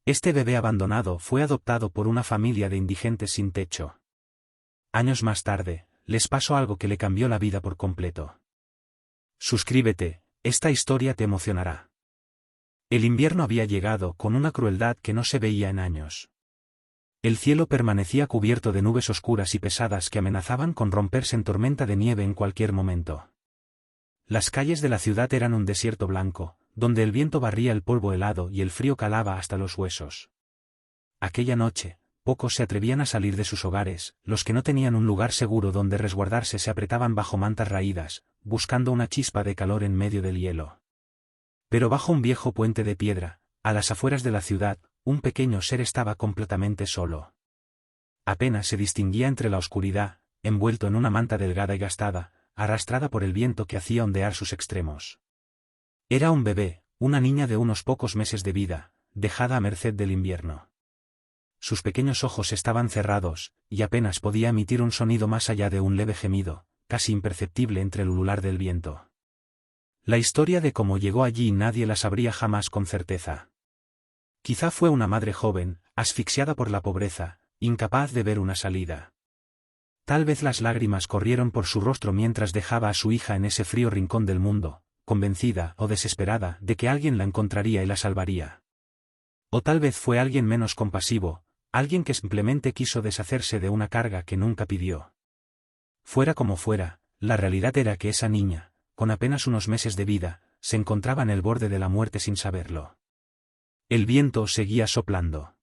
Este bebé abandonado fue adoptado por una familia de indigentes sin techo. Años más tarde, les pasó algo que le cambió la vida por completo. Suscríbete, esta historia te emocionará. El invierno había llegado con una crueldad que no se veía en años. El cielo permanecía cubierto de nubes oscuras y pesadas que amenazaban con romperse en tormenta de nieve en cualquier momento. Las calles de la ciudad eran un desierto blanco, donde el viento barría el polvo helado y el frío calaba hasta los huesos. Aquella noche, pocos se atrevían a salir de sus hogares, los que no tenían un lugar seguro donde resguardarse se apretaban bajo mantas raídas, buscando una chispa de calor en medio del hielo. Pero bajo un viejo puente de piedra, a las afueras de la ciudad, un pequeño ser estaba completamente solo. Apenas se distinguía entre la oscuridad, envuelto en una manta delgada y gastada, arrastrada por el viento que hacía ondear sus extremos. Era un bebé, una niña de unos pocos meses de vida, dejada a merced del invierno. Sus pequeños ojos estaban cerrados, y apenas podía emitir un sonido más allá de un leve gemido, casi imperceptible entre el ulular del viento. La historia de cómo llegó allí nadie la sabría jamás con certeza. Quizá fue una madre joven, asfixiada por la pobreza, incapaz de ver una salida. Tal vez las lágrimas corrieron por su rostro mientras dejaba a su hija en ese frío rincón del mundo, convencida o desesperada de que alguien la encontraría y la salvaría. O tal vez fue alguien menos compasivo, alguien que simplemente quiso deshacerse de una carga que nunca pidió. Fuera como fuera, la realidad era que esa niña, con apenas unos meses de vida, se encontraba en el borde de la muerte sin saberlo. El viento seguía soplando.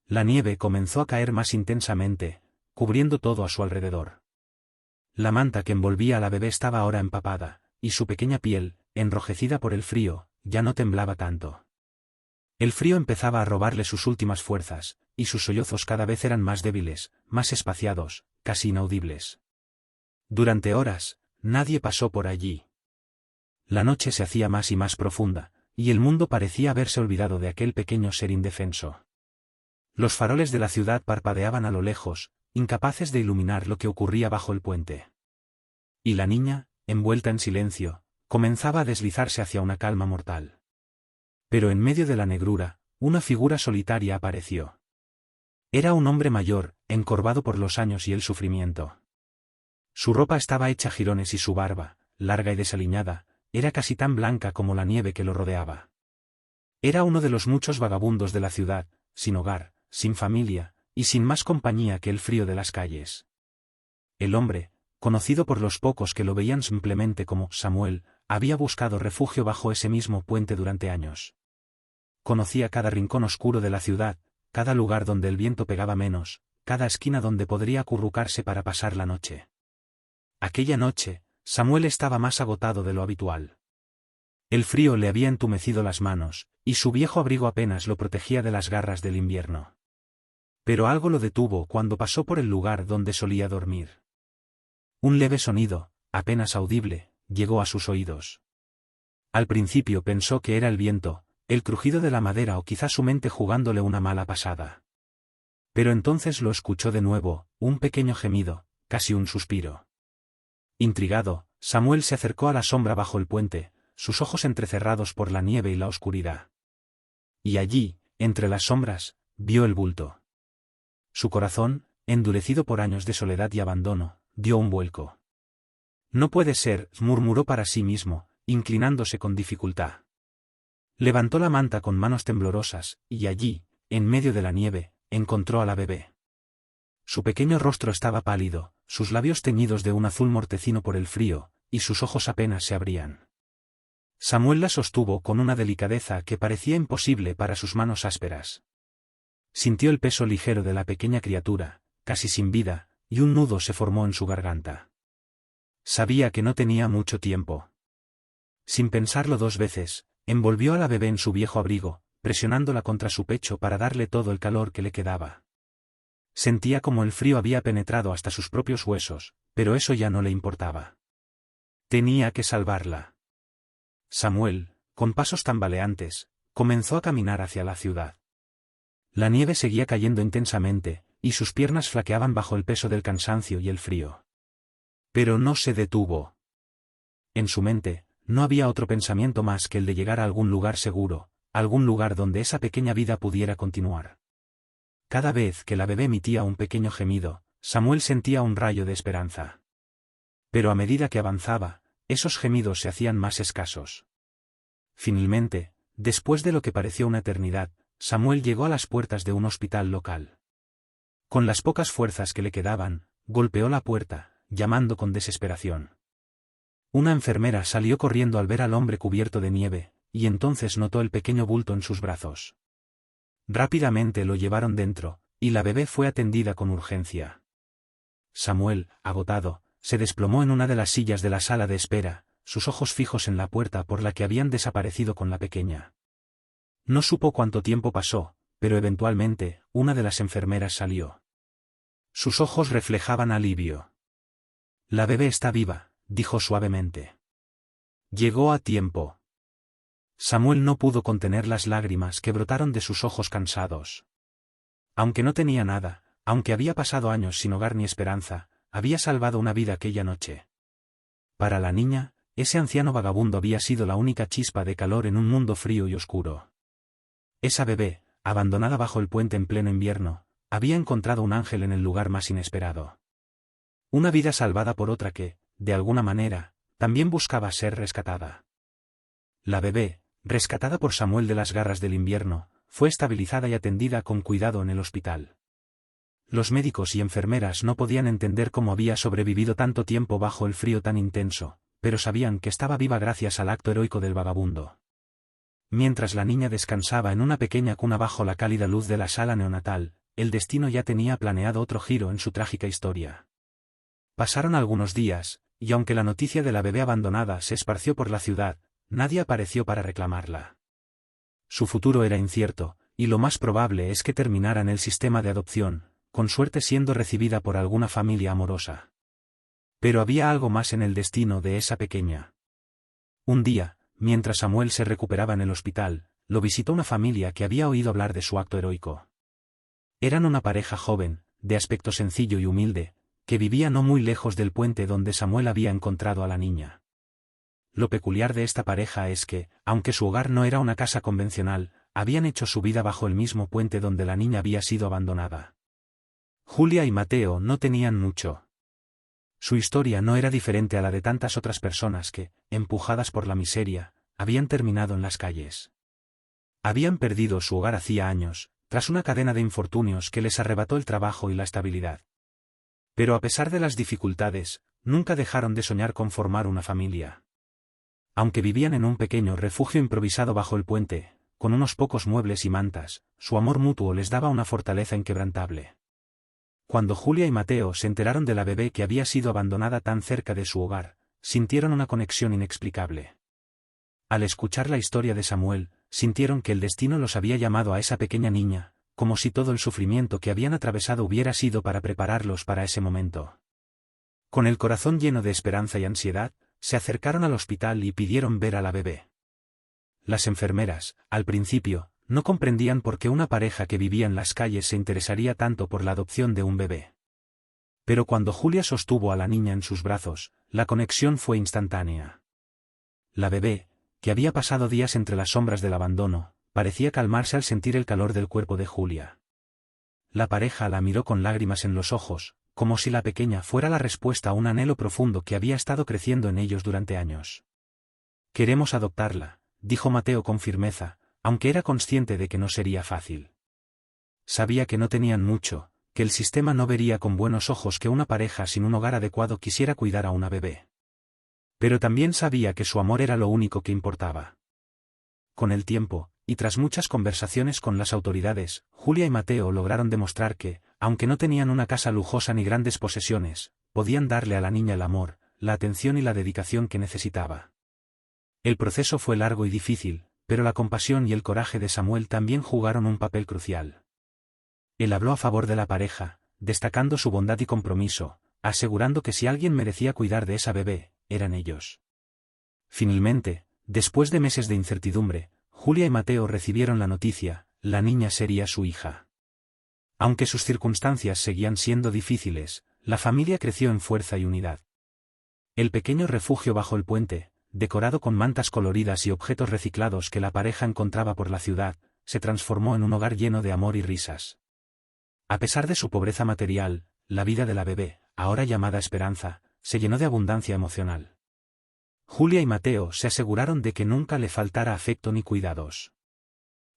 La nieve comenzó a caer más intensamente, cubriendo todo a su alrededor. La manta que envolvía a la bebé estaba ahora empapada, y su pequeña piel, enrojecida por el frío, ya no temblaba tanto. El frío empezaba a robarle sus últimas fuerzas, y sus sollozos cada vez eran más débiles, más espaciados, casi inaudibles. Durante horas, nadie pasó por allí. La noche se hacía más y más profunda, y el mundo parecía haberse olvidado de aquel pequeño ser indefenso. Los faroles de la ciudad parpadeaban a lo lejos, incapaces de iluminar lo que ocurría bajo el puente. Y la niña, envuelta en silencio, comenzaba a deslizarse hacia una calma mortal. Pero en medio de la negrura, una figura solitaria apareció. Era un hombre mayor, encorvado por los años y el sufrimiento. Su ropa estaba hecha jirones y su barba, larga y desaliñada, era casi tan blanca como la nieve que lo rodeaba. Era uno de los muchos vagabundos de la ciudad, sin hogar, sin familia, y sin más compañía que el frío de las calles. El hombre, conocido por los pocos que lo veían simplemente como Samuel, había buscado refugio bajo ese mismo puente durante años. Conocía cada rincón oscuro de la ciudad, cada lugar donde el viento pegaba menos, cada esquina donde podría acurrucarse para pasar la noche. Aquella noche, Samuel estaba más agotado de lo habitual. El frío le había entumecido las manos, y su viejo abrigo apenas lo protegía de las garras del invierno. Pero algo lo detuvo cuando pasó por el lugar donde solía dormir. Un leve sonido, apenas audible, llegó a sus oídos. Al principio pensó que era el viento, el crujido de la madera o quizá su mente jugándole una mala pasada. Pero entonces lo escuchó de nuevo, un pequeño gemido, casi un suspiro. Intrigado, Samuel se acercó a la sombra bajo el puente, sus ojos entrecerrados por la nieve y la oscuridad. Y allí, entre las sombras, vio el bulto. Su corazón, endurecido por años de soledad y abandono, dio un vuelco. No puede ser, murmuró para sí mismo, inclinándose con dificultad. Levantó la manta con manos temblorosas, y allí, en medio de la nieve, encontró a la bebé. Su pequeño rostro estaba pálido, sus labios teñidos de un azul mortecino por el frío, y sus ojos apenas se abrían. Samuel la sostuvo con una delicadeza que parecía imposible para sus manos ásperas. Sintió el peso ligero de la pequeña criatura, casi sin vida, y un nudo se formó en su garganta. Sabía que no tenía mucho tiempo. Sin pensarlo dos veces, envolvió a la bebé en su viejo abrigo, presionándola contra su pecho para darle todo el calor que le quedaba. Sentía como el frío había penetrado hasta sus propios huesos, pero eso ya no le importaba. Tenía que salvarla. Samuel, con pasos tambaleantes, comenzó a caminar hacia la ciudad. La nieve seguía cayendo intensamente, y sus piernas flaqueaban bajo el peso del cansancio y el frío. Pero no se detuvo. En su mente, no había otro pensamiento más que el de llegar a algún lugar seguro, algún lugar donde esa pequeña vida pudiera continuar. Cada vez que la bebé emitía un pequeño gemido, Samuel sentía un rayo de esperanza. Pero a medida que avanzaba, esos gemidos se hacían más escasos. Finalmente, después de lo que pareció una eternidad, Samuel llegó a las puertas de un hospital local. Con las pocas fuerzas que le quedaban, golpeó la puerta, llamando con desesperación. Una enfermera salió corriendo al ver al hombre cubierto de nieve, y entonces notó el pequeño bulto en sus brazos. Rápidamente lo llevaron dentro, y la bebé fue atendida con urgencia. Samuel, agotado, se desplomó en una de las sillas de la sala de espera, sus ojos fijos en la puerta por la que habían desaparecido con la pequeña. No supo cuánto tiempo pasó, pero eventualmente, una de las enfermeras salió. Sus ojos reflejaban alivio. La bebé está viva, dijo suavemente. Llegó a tiempo. Samuel no pudo contener las lágrimas que brotaron de sus ojos cansados. Aunque no tenía nada, aunque había pasado años sin hogar ni esperanza, había salvado una vida aquella noche. Para la niña, ese anciano vagabundo había sido la única chispa de calor en un mundo frío y oscuro. Esa bebé, abandonada bajo el puente en pleno invierno, había encontrado un ángel en el lugar más inesperado. Una vida salvada por otra que, de alguna manera, también buscaba ser rescatada. La bebé, rescatada por Samuel de las garras del invierno, fue estabilizada y atendida con cuidado en el hospital. Los médicos y enfermeras no podían entender cómo había sobrevivido tanto tiempo bajo el frío tan intenso, pero sabían que estaba viva gracias al acto heroico del vagabundo. Mientras la niña descansaba en una pequeña cuna bajo la cálida luz de la sala neonatal, el destino ya tenía planeado otro giro en su trágica historia. Pasaron algunos días, y aunque la noticia de la bebé abandonada se esparció por la ciudad, nadie apareció para reclamarla. Su futuro era incierto, y lo más probable es que terminara en el sistema de adopción, con suerte siendo recibida por alguna familia amorosa. Pero había algo más en el destino de esa pequeña. Un día, mientras Samuel se recuperaba en el hospital, lo visitó una familia que había oído hablar de su acto heroico. Eran una pareja joven, de aspecto sencillo y humilde, que vivía no muy lejos del puente donde Samuel había encontrado a la niña. Lo peculiar de esta pareja es que, aunque su hogar no era una casa convencional, habían hecho su vida bajo el mismo puente donde la niña había sido abandonada. Julia y Mateo no tenían mucho. Su historia no era diferente a la de tantas otras personas que, empujadas por la miseria, habían terminado en las calles. Habían perdido su hogar hacía años, tras una cadena de infortunios que les arrebató el trabajo y la estabilidad. Pero a pesar de las dificultades, nunca dejaron de soñar con formar una familia. Aunque vivían en un pequeño refugio improvisado bajo el puente, con unos pocos muebles y mantas, su amor mutuo les daba una fortaleza inquebrantable. Cuando Julia y Mateo se enteraron de la bebé que había sido abandonada tan cerca de su hogar, sintieron una conexión inexplicable. Al escuchar la historia de Samuel, sintieron que el destino los había llamado a esa pequeña niña, como si todo el sufrimiento que habían atravesado hubiera sido para prepararlos para ese momento. Con el corazón lleno de esperanza y ansiedad, se acercaron al hospital y pidieron ver a la bebé. Las enfermeras, al principio, no comprendían por qué una pareja que vivía en las calles se interesaría tanto por la adopción de un bebé. Pero cuando Julia sostuvo a la niña en sus brazos, la conexión fue instantánea. La bebé, que había pasado días entre las sombras del abandono, parecía calmarse al sentir el calor del cuerpo de Julia. La pareja la miró con lágrimas en los ojos, como si la pequeña fuera la respuesta a un anhelo profundo que había estado creciendo en ellos durante años. «Queremos adoptarla», dijo Mateo con firmeza, aunque era consciente de que no sería fácil. Sabía que no tenían mucho, que el sistema no vería con buenos ojos que una pareja sin un hogar adecuado quisiera cuidar a una bebé. Pero también sabía que su amor era lo único que importaba. Con el tiempo, y tras muchas conversaciones con las autoridades, Julia y Mateo lograron demostrar que, aunque no tenían una casa lujosa ni grandes posesiones, podían darle a la niña el amor, la atención y la dedicación que necesitaba. El proceso fue largo y difícil, pero la compasión y el coraje de Samuel también jugaron un papel crucial. Él habló a favor de la pareja, destacando su bondad y compromiso, asegurando que si alguien merecía cuidar de esa bebé, eran ellos. Finalmente, después de meses de incertidumbre, Julia y Mateo recibieron la noticia: la niña sería su hija. Aunque sus circunstancias seguían siendo difíciles, la familia creció en fuerza y unidad. El pequeño refugio bajo el puente, decorado con mantas coloridas y objetos reciclados que la pareja encontraba por la ciudad, se transformó en un hogar lleno de amor y risas. A pesar de su pobreza material, la vida de la bebé, ahora llamada Esperanza, se llenó de abundancia emocional. Julia y Mateo se aseguraron de que nunca le faltara afecto ni cuidados.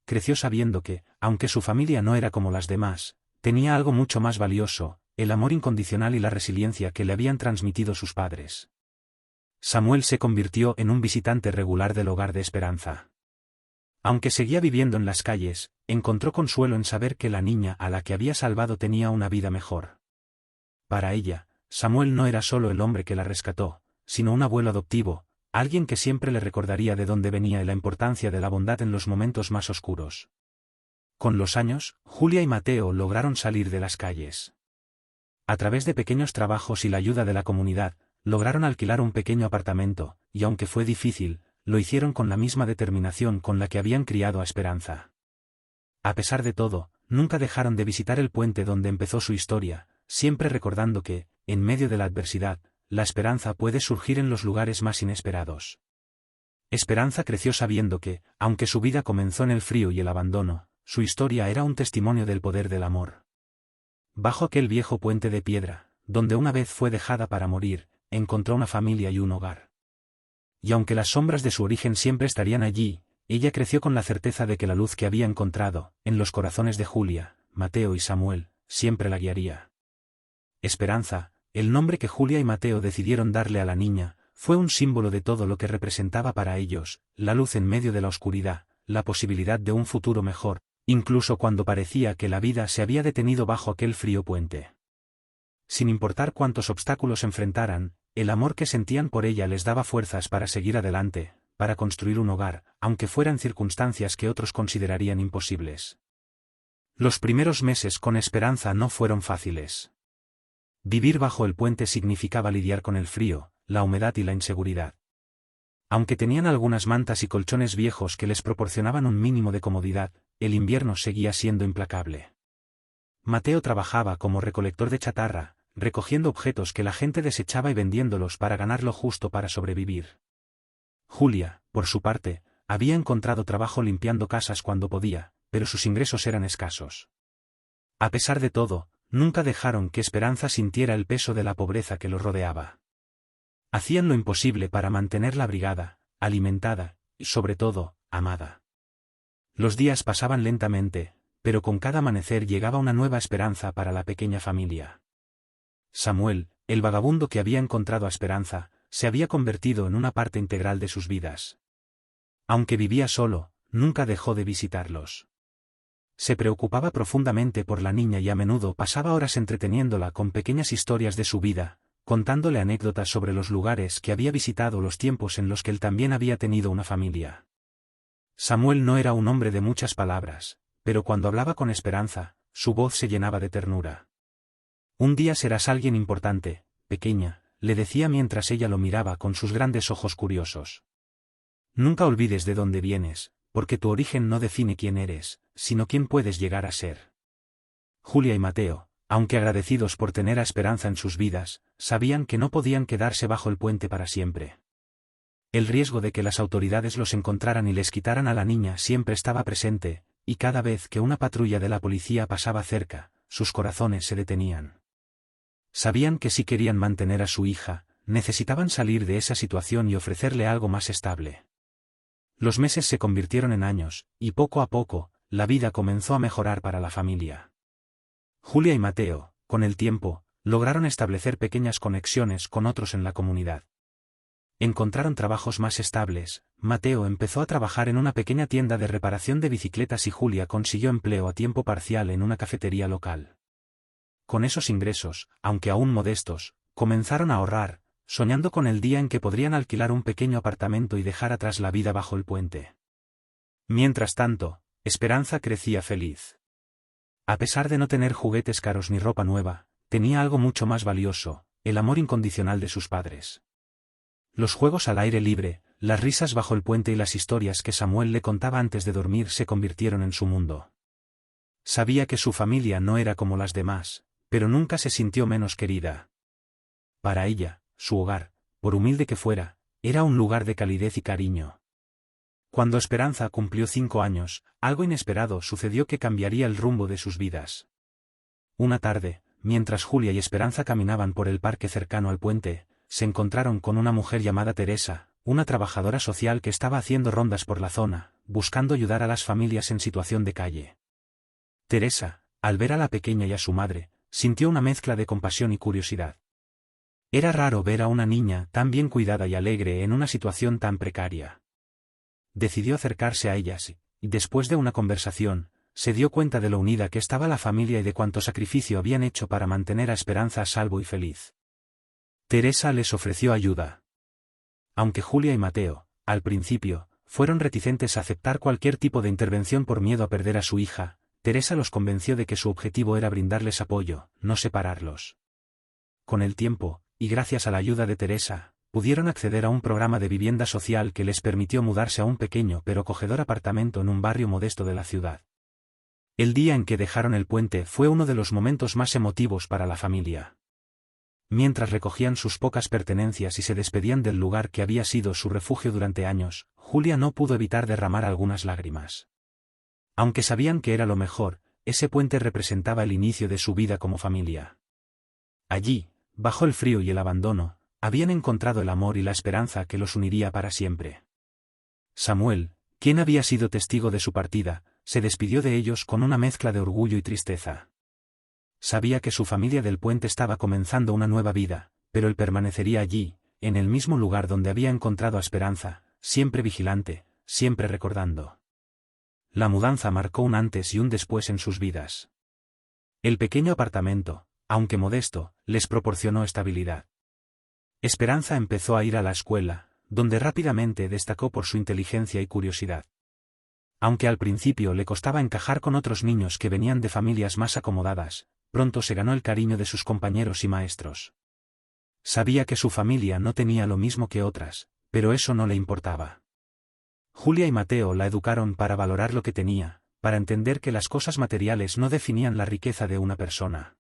Creció sabiendo que, aunque su familia no era como las demás, tenía algo mucho más valioso, el amor incondicional y la resiliencia que le habían transmitido sus padres. Samuel se convirtió en un visitante regular del hogar de Esperanza. Aunque seguía viviendo en las calles, encontró consuelo en saber que la niña a la que había salvado tenía una vida mejor. Para ella, Samuel no era solo el hombre que la rescató, sino un abuelo adoptivo, alguien que siempre le recordaría de dónde venía y la importancia de la bondad en los momentos más oscuros. Con los años, Julia y Mateo lograron salir de las calles. A través de pequeños trabajos y la ayuda de la comunidad, lograron alquilar un pequeño apartamento, y aunque fue difícil, lo hicieron con la misma determinación con la que habían criado a Esperanza. A pesar de todo, nunca dejaron de visitar el puente donde empezó su historia, siempre recordando que, en medio de la adversidad, la esperanza puede surgir en los lugares más inesperados. Esperanza creció sabiendo que, aunque su vida comenzó en el frío y el abandono, su historia era un testimonio del poder del amor. Bajo aquel viejo puente de piedra, donde una vez fue dejada para morir, encontró una familia y un hogar. Y aunque las sombras de su origen siempre estarían allí, ella creció con la certeza de que la luz que había encontrado, en los corazones de Julia, Mateo y Samuel, siempre la guiaría. Esperanza, el nombre que Julia y Mateo decidieron darle a la niña, fue un símbolo de todo lo que representaba para ellos, la luz en medio de la oscuridad, la posibilidad de un futuro mejor, incluso cuando parecía que la vida se había detenido bajo aquel frío puente. Sin importar cuántos obstáculos enfrentaran, el amor que sentían por ella les daba fuerzas para seguir adelante, para construir un hogar, aunque fueran circunstancias que otros considerarían imposibles. Los primeros meses con Esperanza no fueron fáciles. Vivir bajo el puente significaba lidiar con el frío, la humedad y la inseguridad. Aunque tenían algunas mantas y colchones viejos que les proporcionaban un mínimo de comodidad, el invierno seguía siendo implacable. Mateo trabajaba como recolector de chatarra, recogiendo objetos que la gente desechaba y vendiéndolos para ganar lo justo para sobrevivir. Julia, por su parte, había encontrado trabajo limpiando casas cuando podía, pero sus ingresos eran escasos. A pesar de todo, nunca dejaron que Esperanza sintiera el peso de la pobreza que los rodeaba. Hacían lo imposible para mantenerla abrigada, alimentada, y sobre todo, amada. Los días pasaban lentamente, pero con cada amanecer llegaba una nueva esperanza para la pequeña familia. Samuel, el vagabundo que había encontrado a Esperanza, se había convertido en una parte integral de sus vidas. Aunque vivía solo, nunca dejó de visitarlos. Se preocupaba profundamente por la niña y a menudo pasaba horas entreteniéndola con pequeñas historias de su vida, contándole anécdotas sobre los lugares que había visitado o los tiempos en los que él también había tenido una familia. Samuel no era un hombre de muchas palabras, pero cuando hablaba con Esperanza, su voz se llenaba de ternura. Un día serás alguien importante, pequeña, le decía mientras ella lo miraba con sus grandes ojos curiosos. Nunca olvides de dónde vienes, porque tu origen no define quién eres, sino quién puedes llegar a ser. Julia y Mateo, aunque agradecidos por tener a Esperanza en sus vidas, sabían que no podían quedarse bajo el puente para siempre. El riesgo de que las autoridades los encontraran y les quitaran a la niña siempre estaba presente, y cada vez que una patrulla de la policía pasaba cerca, sus corazones se detenían. Sabían que si querían mantener a su hija, necesitaban salir de esa situación y ofrecerle algo más estable. Los meses se convirtieron en años, y poco a poco, la vida comenzó a mejorar para la familia. Julia y Mateo, con el tiempo, lograron establecer pequeñas conexiones con otros en la comunidad. Encontraron trabajos más estables, Mateo empezó a trabajar en una pequeña tienda de reparación de bicicletas y Julia consiguió empleo a tiempo parcial en una cafetería local. Con esos ingresos, aunque aún modestos, comenzaron a ahorrar, soñando con el día en que podrían alquilar un pequeño apartamento y dejar atrás la vida bajo el puente. Mientras tanto, Esperanza crecía feliz. A pesar de no tener juguetes caros ni ropa nueva, tenía algo mucho más valioso, el amor incondicional de sus padres. Los juegos al aire libre, las risas bajo el puente y las historias que Samuel le contaba antes de dormir se convirtieron en su mundo. Sabía que su familia no era como las demás, pero nunca se sintió menos querida. Para ella, su hogar, por humilde que fuera, era un lugar de calidez y cariño. Cuando Esperanza cumplió 5 años, algo inesperado sucedió que cambiaría el rumbo de sus vidas. Una tarde, mientras Julia y Esperanza caminaban por el parque cercano al puente, se encontraron con una mujer llamada Teresa, una trabajadora social que estaba haciendo rondas por la zona, buscando ayudar a las familias en situación de calle. Teresa, al ver a la pequeña y a su madre, sintió una mezcla de compasión y curiosidad. Era raro ver a una niña tan bien cuidada y alegre en una situación tan precaria. Decidió acercarse a ellas y, después de una conversación, se dio cuenta de lo unida que estaba la familia y de cuánto sacrificio habían hecho para mantener a Esperanza a salvo y feliz. Teresa les ofreció ayuda. Aunque Julia y Mateo, al principio, fueron reticentes a aceptar cualquier tipo de intervención por miedo a perder a su hija, Teresa los convenció de que su objetivo era brindarles apoyo, no separarlos. Con el tiempo, y gracias a la ayuda de Teresa, pudieron acceder a un programa de vivienda social que les permitió mudarse a un pequeño pero acogedor apartamento en un barrio modesto de la ciudad. El día en que dejaron el puente fue uno de los momentos más emotivos para la familia. Mientras recogían sus pocas pertenencias y se despedían del lugar que había sido su refugio durante años, Julia no pudo evitar derramar algunas lágrimas. Aunque sabían que era lo mejor, ese puente representaba el inicio de su vida como familia. Allí, bajo el frío y el abandono, habían encontrado el amor y la esperanza que los uniría para siempre. Samuel, quien había sido testigo de su partida, se despidió de ellos con una mezcla de orgullo y tristeza. Sabía que su familia del puente estaba comenzando una nueva vida, pero él permanecería allí, en el mismo lugar donde había encontrado a Esperanza, siempre vigilante, siempre recordando. La mudanza marcó un antes y un después en sus vidas. El pequeño apartamento, aunque modesto, les proporcionó estabilidad. Esperanza empezó a ir a la escuela, donde rápidamente destacó por su inteligencia y curiosidad. Aunque al principio le costaba encajar con otros niños que venían de familias más acomodadas, pronto se ganó el cariño de sus compañeros y maestros. Sabía que su familia no tenía lo mismo que otras, pero eso no le importaba. Julia y Mateo la educaron para valorar lo que tenía, para entender que las cosas materiales no definían la riqueza de una persona.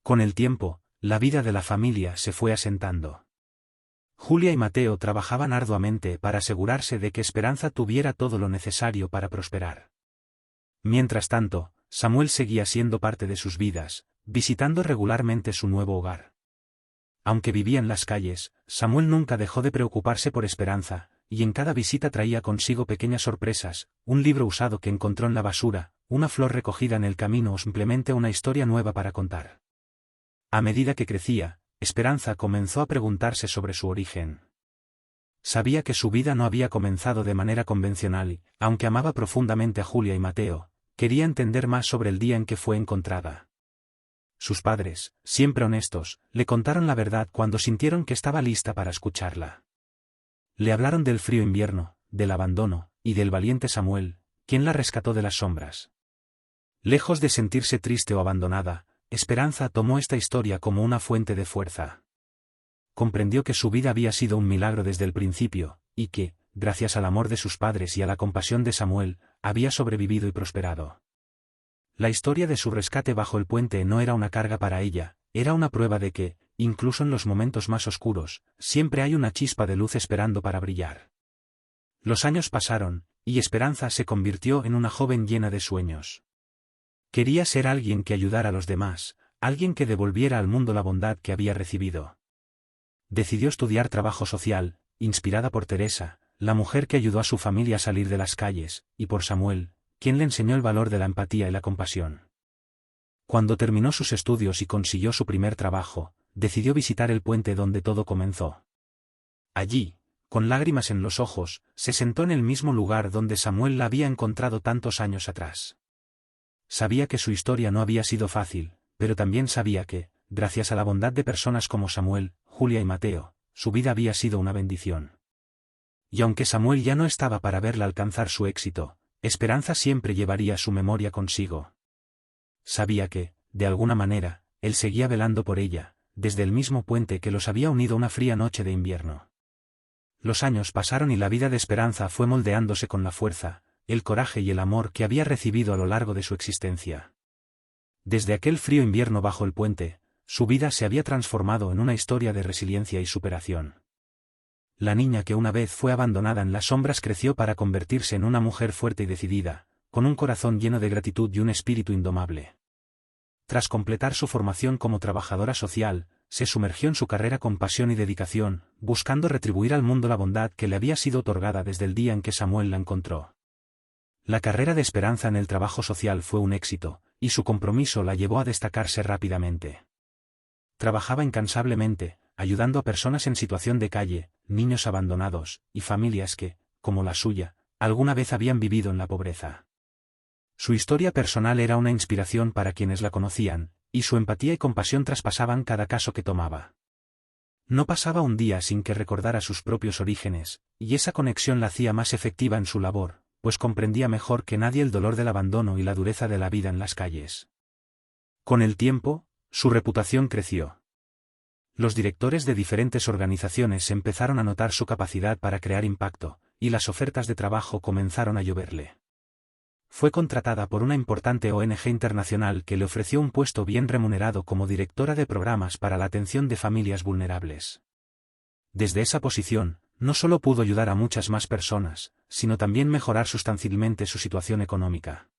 Con el tiempo, la vida de la familia se fue asentando. Julia y Mateo trabajaban arduamente para asegurarse de que Esperanza tuviera todo lo necesario para prosperar. Mientras tanto, Samuel seguía siendo parte de sus vidas, visitando regularmente su nuevo hogar. Aunque vivía en las calles, Samuel nunca dejó de preocuparse por Esperanza, y en cada visita traía consigo pequeñas sorpresas, un libro usado que encontró en la basura, una flor recogida en el camino o simplemente una historia nueva para contar. A medida que crecía, Esperanza comenzó a preguntarse sobre su origen. Sabía que su vida no había comenzado de manera convencional y, aunque amaba profundamente a Julia y Mateo, quería entender más sobre el día en que fue encontrada. Sus padres, siempre honestos, le contaron la verdad cuando sintieron que estaba lista para escucharla. Le hablaron del frío invierno, del abandono, y del valiente Samuel, quien la rescató de las sombras. Lejos de sentirse triste o abandonada, Esperanza tomó esta historia como una fuente de fuerza. Comprendió que su vida había sido un milagro desde el principio, y que, gracias al amor de sus padres y a la compasión de Samuel, había sobrevivido y prosperado. La historia de su rescate bajo el puente no era una carga para ella, era una prueba de que, incluso en los momentos más oscuros, siempre hay una chispa de luz esperando para brillar. Los años pasaron, y Esperanza se convirtió en una joven llena de sueños. Quería ser alguien que ayudara a los demás, alguien que devolviera al mundo la bondad que había recibido. Decidió estudiar trabajo social, inspirada por Teresa, la mujer que ayudó a su familia a salir de las calles, y por Samuel, quien le enseñó el valor de la empatía y la compasión. Cuando terminó sus estudios y consiguió su primer trabajo, decidió visitar el puente donde todo comenzó. Allí, con lágrimas en los ojos, se sentó en el mismo lugar donde Samuel la había encontrado tantos años atrás. Sabía que su historia no había sido fácil, pero también sabía que, gracias a la bondad de personas como Samuel, Julia y Mateo, su vida había sido una bendición. Y aunque Samuel ya no estaba para verla alcanzar su éxito, Esperanza siempre llevaría su memoria consigo. Sabía que, de alguna manera, él seguía velando por ella, desde el mismo puente que los había unido una fría noche de invierno. Los años pasaron y la vida de Esperanza fue moldeándose con la fuerza, el coraje y el amor que había recibido a lo largo de su existencia. Desde aquel frío invierno bajo el puente, su vida se había transformado en una historia de resiliencia y superación. la niña que una vez fue abandonada en las sombras creció para convertirse en una mujer fuerte y decidida, con un corazón lleno de gratitud y un espíritu indomable. Tras completar su formación como trabajadora social, se sumergió en su carrera con pasión y dedicación, buscando retribuir al mundo la bondad que le había sido otorgada desde el día en que Samuel la encontró. La carrera de Esperanza en el trabajo social fue un éxito, y su compromiso la llevó a destacarse rápidamente. Trabajaba incansablemente, ayudando a personas en situación de calle, niños abandonados, y familias que, como la suya, alguna vez habían vivido en la pobreza. Su historia personal era una inspiración para quienes la conocían, y su empatía y compasión traspasaban cada caso que tomaba. No pasaba un día sin que recordara sus propios orígenes, y esa conexión la hacía más efectiva en su labor, pues comprendía mejor que nadie el dolor del abandono y la dureza de la vida en las calles. Con el tiempo, su reputación creció. Los directores de diferentes organizaciones empezaron a notar su capacidad para crear impacto, y las ofertas de trabajo comenzaron a lloverle. Fue contratada por una importante ONG internacional que le ofreció un puesto bien remunerado como directora de programas para la atención de familias vulnerables. Desde esa posición, no solo pudo ayudar a muchas más personas, sino también mejorar sustancialmente su situación económica.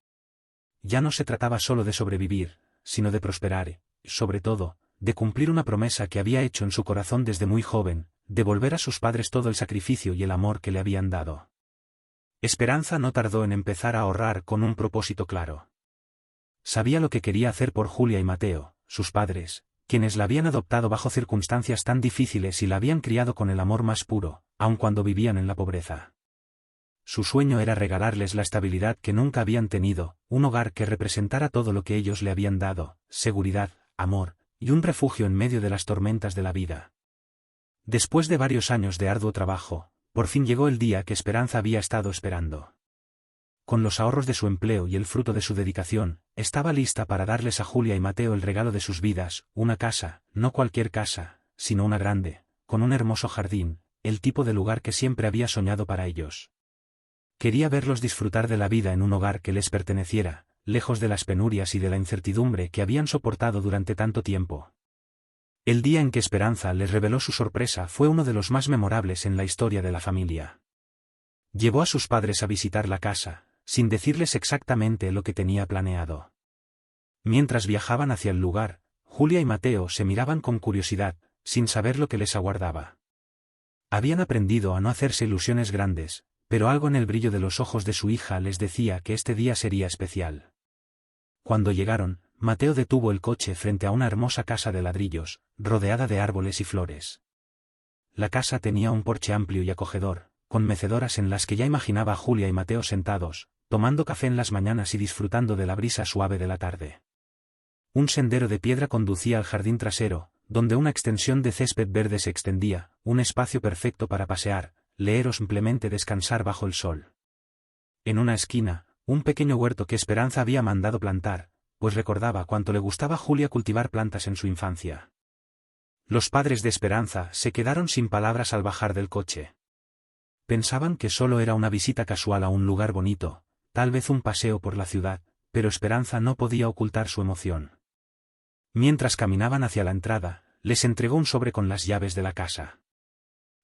Ya no se trataba solo de sobrevivir, sino de prosperar, y, sobre todo, de cumplir una promesa que había hecho en su corazón desde muy joven, devolver a sus padres todo el sacrificio y el amor que le habían dado. Esperanza no tardó en empezar a ahorrar con un propósito claro. Sabía lo que quería hacer por Julia y Mateo, sus padres, quienes la habían adoptado bajo circunstancias tan difíciles y la habían criado con el amor más puro, aun cuando vivían en la pobreza. Su sueño era regalarles la estabilidad que nunca habían tenido, un hogar que representara todo lo que ellos le habían dado, seguridad, amor, y un refugio en medio de las tormentas de la vida. Después de varios años de arduo trabajo, por fin llegó el día que Esperanza había estado esperando. Con los ahorros de su empleo y el fruto de su dedicación, estaba lista para darles a Julia y Mateo el regalo de sus vidas, una casa, no cualquier casa, sino una grande, con un hermoso jardín, el tipo de lugar que siempre había soñado para ellos. Quería verlos disfrutar de la vida en un hogar que les perteneciera, lejos de las penurias y de la incertidumbre que habían soportado durante tanto tiempo. El día en que Esperanza les reveló su sorpresa fue uno de los más memorables en la historia de la familia. Llevó a sus padres a visitar la casa, sin decirles exactamente lo que tenía planeado. Mientras viajaban hacia el lugar, Julia y Mateo se miraban con curiosidad, sin saber lo que les aguardaba. Habían aprendido a no hacerse ilusiones grandes, pero algo en el brillo de los ojos de su hija les decía que este día sería especial. Cuando llegaron, Mateo detuvo el coche frente a una hermosa casa de ladrillos, rodeada de árboles y flores. La casa tenía un porche amplio y acogedor, con mecedoras en las que ya imaginaba a Julia y Mateo sentados, tomando café en las mañanas y disfrutando de la brisa suave de la tarde. Un sendero de piedra conducía al jardín trasero, donde una extensión de césped verde se extendía, un espacio perfecto para pasear, leer o simplemente descansar bajo el sol. En una esquina, un pequeño huerto que Esperanza había mandado plantar, pues recordaba cuánto le gustaba a Julia cultivar plantas en su infancia. Los padres de Esperanza se quedaron sin palabras al bajar del coche. Pensaban que solo era una visita casual a un lugar bonito, tal vez un paseo por la ciudad, pero Esperanza no podía ocultar su emoción. Mientras caminaban hacia la entrada, les entregó un sobre con las llaves de la casa.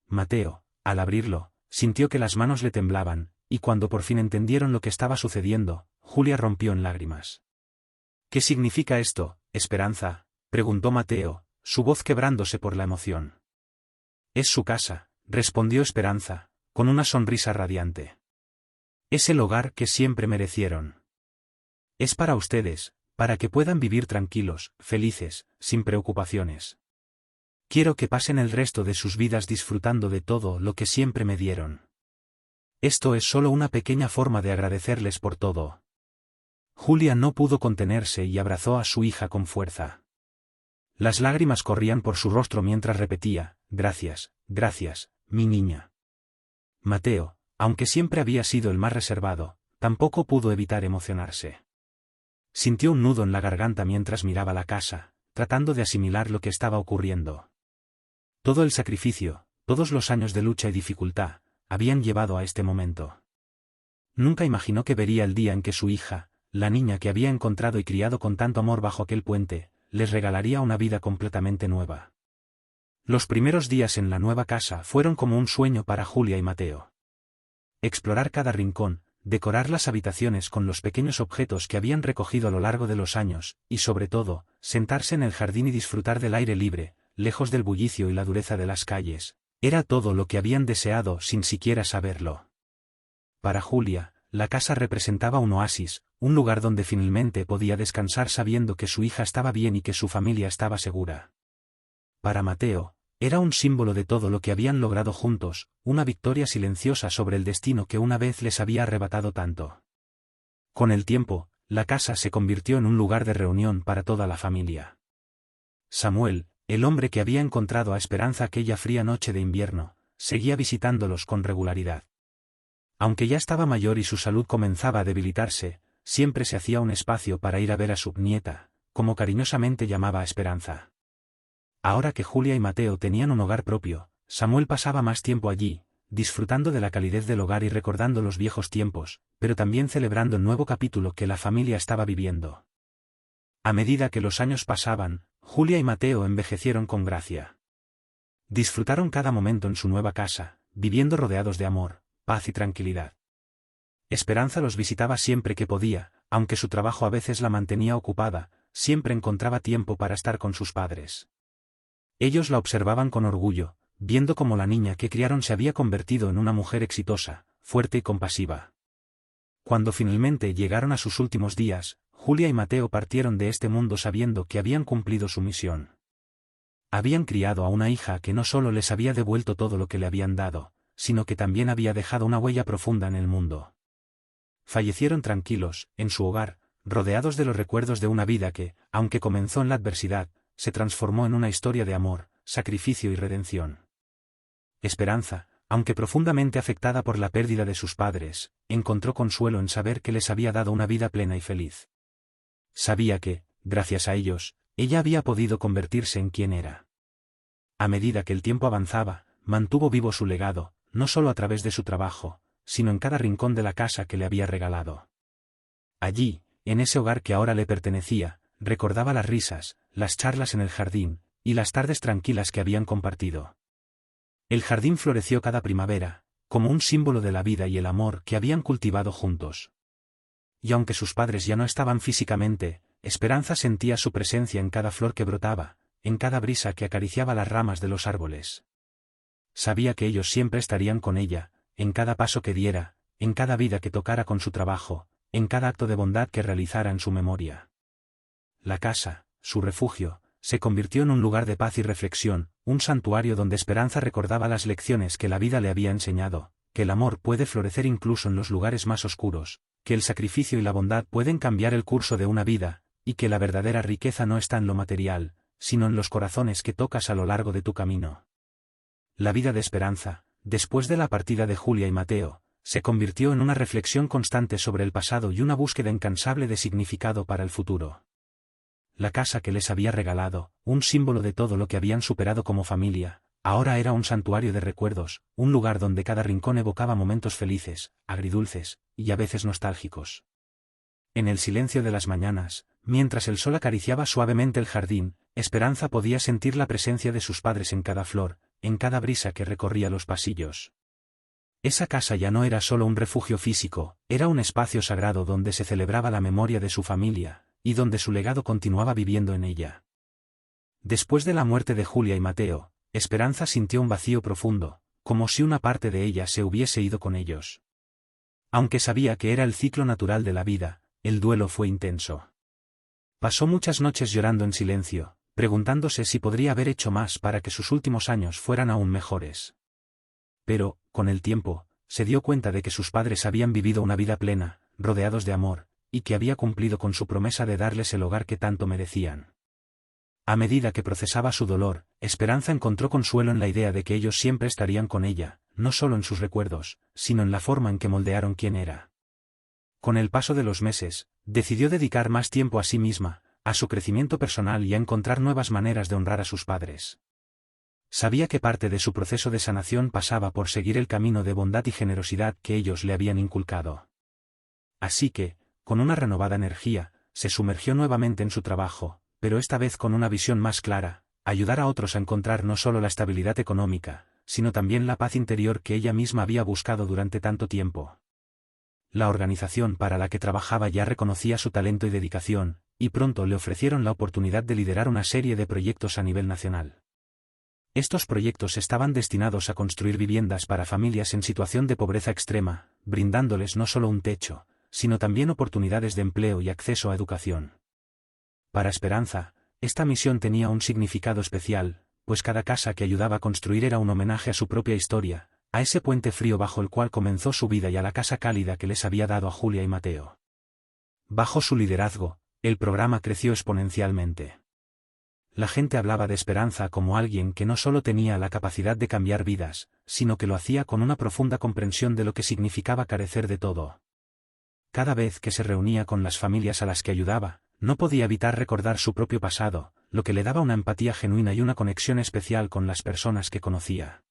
Mateo, al abrirlo, sintió que las manos le temblaban, y cuando por fin entendieron lo que estaba sucediendo, Julia rompió en lágrimas. ¿Qué significa esto, Esperanza?, preguntó Mateo, su voz quebrándose por la emoción. Es su casa, respondió Esperanza, con una sonrisa radiante. Es el hogar que siempre merecieron. Es para ustedes, para que puedan vivir tranquilos, felices, sin preocupaciones. Quiero que pasen el resto de sus vidas disfrutando de todo lo que siempre me dieron. Esto es solo una pequeña forma de agradecerles por todo. Julia no pudo contenerse y abrazó a su hija con fuerza. Las lágrimas corrían por su rostro mientras repetía, gracias, mi niña. Mateo, aunque siempre había sido el más reservado, tampoco pudo evitar emocionarse. Sintió un nudo en la garganta mientras miraba la casa, tratando de asimilar lo que estaba ocurriendo. Todo el sacrificio, todos los años de lucha y dificultad, habían llevado a este momento. Nunca imaginó que vería el día en que su hija, la niña que había encontrado y criado con tanto amor bajo aquel puente, les regalaría una vida completamente nueva. Los primeros días en la nueva casa fueron como un sueño para Julia y Mateo. Explorar cada rincón, decorar las habitaciones con los pequeños objetos que habían recogido a lo largo de los años, y sobre todo, sentarse en el jardín y disfrutar del aire libre, lejos del bullicio y la dureza de las calles, era todo lo que habían deseado sin siquiera saberlo. Para Julia, la casa representaba un oasis, un lugar donde finalmente podía descansar sabiendo que su hija estaba bien y que su familia estaba segura. Para Mateo, era un símbolo de todo lo que habían logrado juntos, una victoria silenciosa sobre el destino que una vez les había arrebatado tanto. Con el tiempo, la casa se convirtió en un lugar de reunión para toda la familia. Samuel, el hombre que había encontrado a Esperanza aquella fría noche de invierno, seguía visitándolos con regularidad. Aunque ya estaba mayor y su salud comenzaba a debilitarse, siempre se hacía un espacio para ir a ver a su nieta, como cariñosamente llamaba a Esperanza. Ahora que Julia y Mateo tenían un hogar propio, Samuel pasaba más tiempo allí, disfrutando de la calidez del hogar y recordando los viejos tiempos, pero también celebrando el nuevo capítulo que la familia estaba viviendo. A medida que los años pasaban, Julia y Mateo envejecieron con gracia. Disfrutaron cada momento en su nueva casa, viviendo rodeados de amor, paz y tranquilidad. Esperanza los visitaba siempre que podía, aunque su trabajo a veces la mantenía ocupada, siempre encontraba tiempo para estar con sus padres. Ellos la observaban con orgullo, viendo cómo la niña que criaron se había convertido en una mujer exitosa, fuerte y compasiva. Cuando finalmente llegaron a sus últimos días, Julia y Mateo partieron de este mundo sabiendo que habían cumplido su misión. Habían criado a una hija que no solo les había devuelto todo lo que le habían dado, sino que también había dejado una huella profunda en el mundo. Fallecieron tranquilos, en su hogar, rodeados de los recuerdos de una vida que, aunque comenzó en la adversidad, se transformó en una historia de amor, sacrificio y redención. Esperanza, aunque profundamente afectada por la pérdida de sus padres, encontró consuelo en saber que les había dado una vida plena y feliz. Sabía que, gracias a ellos, ella había podido convertirse en quien era. A medida que el tiempo avanzaba, mantuvo vivo su legado, no solo a través de su trabajo, sino en cada rincón de la casa que le había regalado. Allí, en ese hogar que ahora le pertenecía, recordaba las risas, las charlas en el jardín, y las tardes tranquilas que habían compartido. El jardín floreció cada primavera, como un símbolo de la vida y el amor que habían cultivado juntos. Y aunque sus padres ya no estaban físicamente, Esperanza sentía su presencia en cada flor que brotaba, en cada brisa que acariciaba las ramas de los árboles. Sabía que ellos siempre estarían con ella, en cada paso que diera, en cada vida que tocara con su trabajo, en cada acto de bondad que realizara en su memoria. La casa, su refugio, se convirtió en un lugar de paz y reflexión, un santuario donde Esperanza recordaba las lecciones que la vida le había enseñado, que el amor puede florecer incluso en los lugares más oscuros, que el sacrificio y la bondad pueden cambiar el curso de una vida, y que la verdadera riqueza no está en lo material, sino en los corazones que tocas a lo largo de tu camino. La vida de Esperanza, después de la partida de Julia y Mateo, se convirtió en una reflexión constante sobre el pasado y una búsqueda incansable de significado para el futuro. La casa que les había regalado, un símbolo de todo lo que habían superado como familia, ahora era un santuario de recuerdos, un lugar donde cada rincón evocaba momentos felices, agridulces, y a veces nostálgicos. En el silencio de las mañanas, mientras el sol acariciaba suavemente el jardín, Esperanza podía sentir la presencia de sus padres en cada flor, en cada brisa que recorría los pasillos. Esa casa ya no era solo un refugio físico, era un espacio sagrado donde se celebraba la memoria de su familia, y donde su legado continuaba viviendo en ella. Después de la muerte de Julia y Mateo, Esperanza sintió un vacío profundo, como si una parte de ella se hubiese ido con ellos. Aunque sabía que era el ciclo natural de la vida, el duelo fue intenso. Pasó muchas noches llorando en silencio, preguntándose si podría haber hecho más para que sus últimos años fueran aún mejores. Pero, con el tiempo, se dio cuenta de que sus padres habían vivido una vida plena, rodeados de amor, y que había cumplido con su promesa de darles el hogar que tanto merecían. A medida que procesaba su dolor, Esperanza encontró consuelo en la idea de que ellos siempre estarían con ella, no solo en sus recuerdos, sino en la forma en que moldearon quién era. Con el paso de los meses, decidió dedicar más tiempo a sí misma, a su crecimiento personal y a encontrar nuevas maneras de honrar a sus padres. Sabía que parte de su proceso de sanación pasaba por seguir el camino de bondad y generosidad que ellos le habían inculcado. Así que, con una renovada energía, se sumergió nuevamente en su trabajo, pero esta vez con una visión más clara, ayudar a otros a encontrar no solo la estabilidad económica, sino también la paz interior que ella misma había buscado durante tanto tiempo. La organización para la que trabajaba ya reconocía su talento y dedicación, y pronto le ofrecieron la oportunidad de liderar una serie de proyectos a nivel nacional. Estos proyectos estaban destinados a construir viviendas para familias en situación de pobreza extrema, brindándoles no solo un techo, sino también oportunidades de empleo y acceso a educación. Para Esperanza, esta misión tenía un significado especial, pues cada casa que ayudaba a construir era un homenaje a su propia historia, a ese puente frío bajo el cual comenzó su vida y a la casa cálida que les había dado a Julia y Mateo. Bajo su liderazgo, el programa creció exponencialmente. La gente hablaba de Esperanza como alguien que no solo tenía la capacidad de cambiar vidas, sino que lo hacía con una profunda comprensión de lo que significaba carecer de todo. Cada vez que se reunía con las familias a las que ayudaba, no podía evitar recordar su propio pasado, lo que le daba una empatía genuina y una conexión especial con las personas que conocía.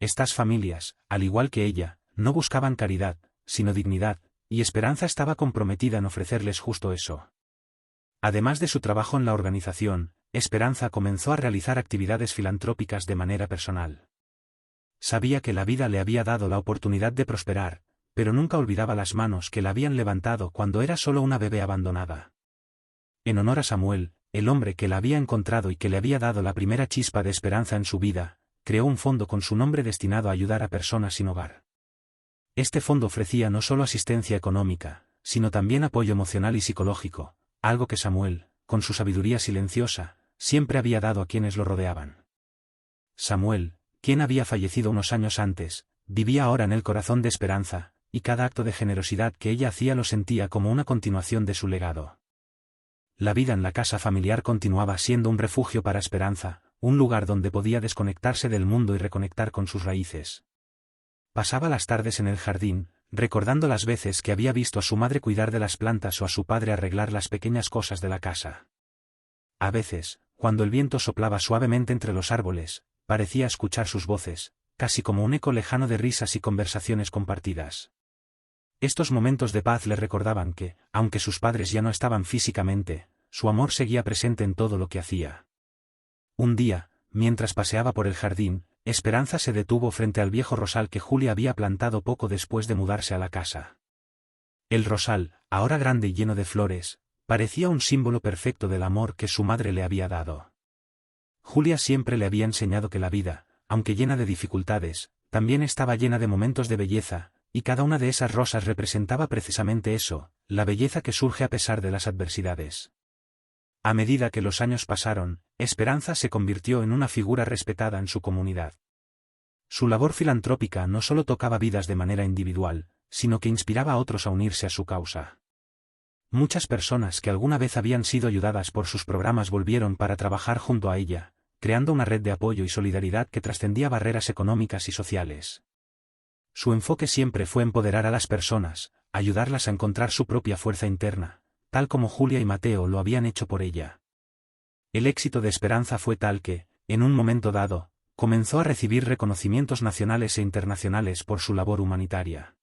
Estas familias, al igual que ella, no buscaban caridad, sino dignidad, y Esperanza estaba comprometida en ofrecerles justo eso. Además de su trabajo en la organización, Esperanza comenzó a realizar actividades filantrópicas de manera personal. Sabía que la vida le había dado la oportunidad de prosperar, pero nunca olvidaba las manos que la habían levantado cuando era solo una bebé abandonada. En honor a Samuel, el hombre que la había encontrado y que le había dado la primera chispa de esperanza en su vida, creó un fondo con su nombre destinado a ayudar a personas sin hogar. Este fondo ofrecía no solo asistencia económica, sino también apoyo emocional y psicológico, algo que Samuel, con su sabiduría silenciosa, siempre había dado a quienes lo rodeaban. Samuel, quien había fallecido unos años antes, vivía ahora en el corazón de Esperanza, y cada acto de generosidad que ella hacía lo sentía como una continuación de su legado. La vida en la casa familiar continuaba siendo un refugio para Esperanza, un lugar donde podía desconectarse del mundo y reconectar con sus raíces. Pasaba las tardes en el jardín, recordando las veces que había visto a su madre cuidar de las plantas o a su padre arreglar las pequeñas cosas de la casa. A veces, cuando el viento soplaba suavemente entre los árboles, parecía escuchar sus voces, casi como un eco lejano de risas y conversaciones compartidas. Estos momentos de paz le recordaban que, aunque sus padres ya no estaban físicamente, su amor seguía presente en todo lo que hacía. Un día, mientras paseaba por el jardín, Esperanza se detuvo frente al viejo rosal que Julia había plantado poco después de mudarse a la casa. El rosal, ahora grande y lleno de flores, parecía un símbolo perfecto del amor que su madre le había dado. Julia siempre le había enseñado que la vida, aunque llena de dificultades, también estaba llena de momentos de belleza, y cada una de esas rosas representaba precisamente eso, la belleza que surge a pesar de las adversidades. A medida que los años pasaron, Esperanza se convirtió en una figura respetada en su comunidad. Su labor filantrópica no solo tocaba vidas de manera individual, sino que inspiraba a otros a unirse a su causa. Muchas personas que alguna vez habían sido ayudadas por sus programas volvieron para trabajar junto a ella, creando una red de apoyo y solidaridad que trascendía barreras económicas y sociales. Su enfoque siempre fue empoderar a las personas, ayudarlas a encontrar su propia fuerza interna, tal como Julia y Mateo lo habían hecho por ella. El éxito de Esperanza fue tal que, en un momento dado, comenzó a recibir reconocimientos nacionales e internacionales por su labor humanitaria.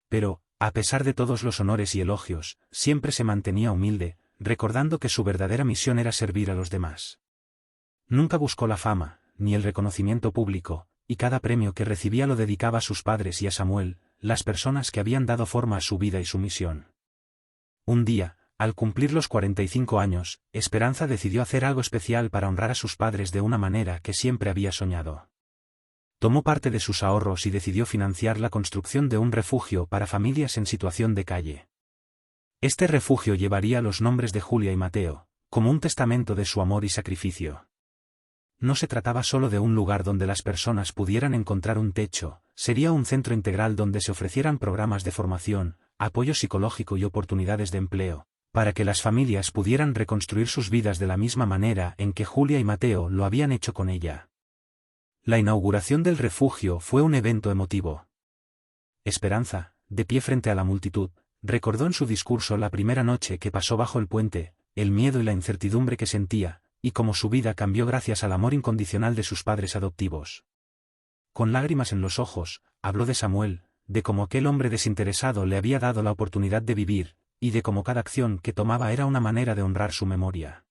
Pero, a pesar de todos los honores y elogios, siempre se mantenía humilde, recordando que su verdadera misión era servir a los demás. Nunca buscó la fama, ni el reconocimiento público, y cada premio que recibía lo dedicaba a sus padres y a Samuel, las personas que habían dado forma a su vida y su misión. Un día, al cumplir los 45 años, Esperanza decidió hacer algo especial para honrar a sus padres de una manera que siempre había soñado. Tomó parte de sus ahorros y decidió financiar la construcción de un refugio para familias en situación de calle. Este refugio llevaría los nombres de Julia y Mateo, como un testamento de su amor y sacrificio. No se trataba solo de un lugar donde las personas pudieran encontrar un techo, sería un centro integral donde se ofrecieran programas de formación, apoyo psicológico y oportunidades de empleo, para que las familias pudieran reconstruir sus vidas de la misma manera en que Julia y Mateo lo habían hecho con ella. La inauguración del refugio fue un evento emotivo. Esperanza, de pie frente a la multitud, recordó en su discurso la primera noche que pasó bajo el puente, el miedo y la incertidumbre que sentía, y cómo su vida cambió gracias al amor incondicional de sus padres adoptivos. Con lágrimas en los ojos, habló de Samuel, de cómo aquel hombre desinteresado le había dado la oportunidad de vivir, y de cómo cada acción que tomaba era una manera de honrar su memoria.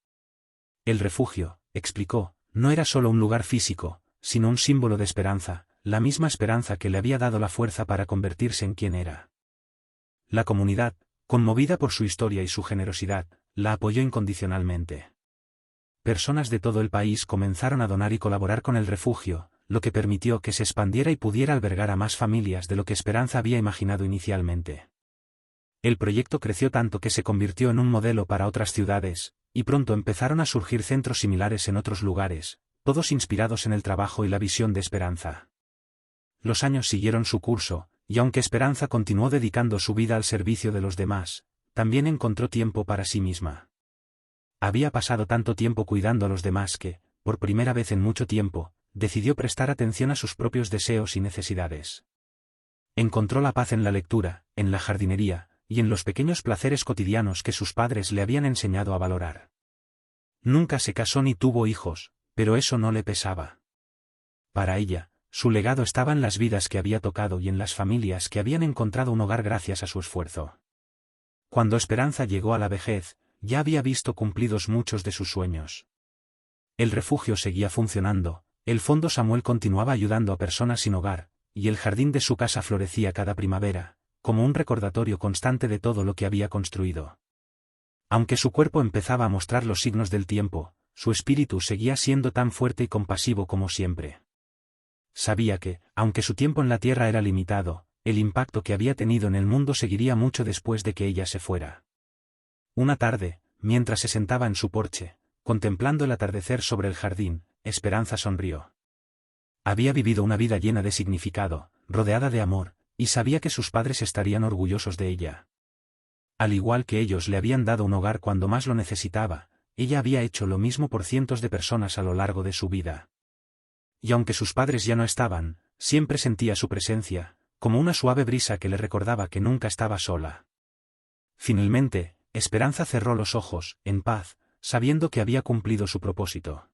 El refugio, explicó, no era solo un lugar físico, sino un símbolo de esperanza, la misma esperanza que le había dado la fuerza para convertirse en quien era. La comunidad, conmovida por su historia y su generosidad, la apoyó incondicionalmente. Personas de todo el país comenzaron a donar y colaborar con el refugio, lo que permitió que se expandiera y pudiera albergar a más familias de lo que Esperanza había imaginado inicialmente. El proyecto creció tanto que se convirtió en un modelo para otras ciudades, y pronto empezaron a surgir centros similares en otros lugares, todos inspirados en el trabajo y la visión de Esperanza. Los años siguieron su curso, y aunque Esperanza continuó dedicando su vida al servicio de los demás, también encontró tiempo para sí misma. Había pasado tanto tiempo cuidando a los demás que, por primera vez en mucho tiempo, decidió prestar atención a sus propios deseos y necesidades. Encontró la paz en la lectura, en la jardinería, y en los pequeños placeres cotidianos que sus padres le habían enseñado a valorar. Nunca se casó ni tuvo hijos, pero eso no le pesaba. Para ella, su legado estaba en las vidas que había tocado y en las familias que habían encontrado un hogar gracias a su esfuerzo. Cuando Esperanza llegó a la vejez, ya había visto cumplidos muchos de sus sueños. El refugio seguía funcionando, el Fondo Samuel continuaba ayudando a personas sin hogar, y el jardín de su casa florecía cada primavera, como un recordatorio constante de todo lo que había construido. Aunque su cuerpo empezaba a mostrar los signos del tiempo, su espíritu seguía siendo tan fuerte y compasivo como siempre. Sabía que, aunque su tiempo en la tierra era limitado, el impacto que había tenido en el mundo seguiría mucho después de que ella se fuera. Una tarde, mientras se sentaba en su porche, contemplando el atardecer sobre el jardín, Esperanza sonrió. Había vivido una vida llena de significado, rodeada de amor, y sabía que sus padres estarían orgullosos de ella. Al igual que ellos le habían dado un hogar cuando más lo necesitaba, ella había hecho lo mismo por cientos de personas a lo largo de su vida. Y aunque sus padres ya no estaban, siempre sentía su presencia, como una suave brisa que le recordaba que nunca estaba sola. Finalmente, Esperanza cerró los ojos, en paz, sabiendo que había cumplido su propósito.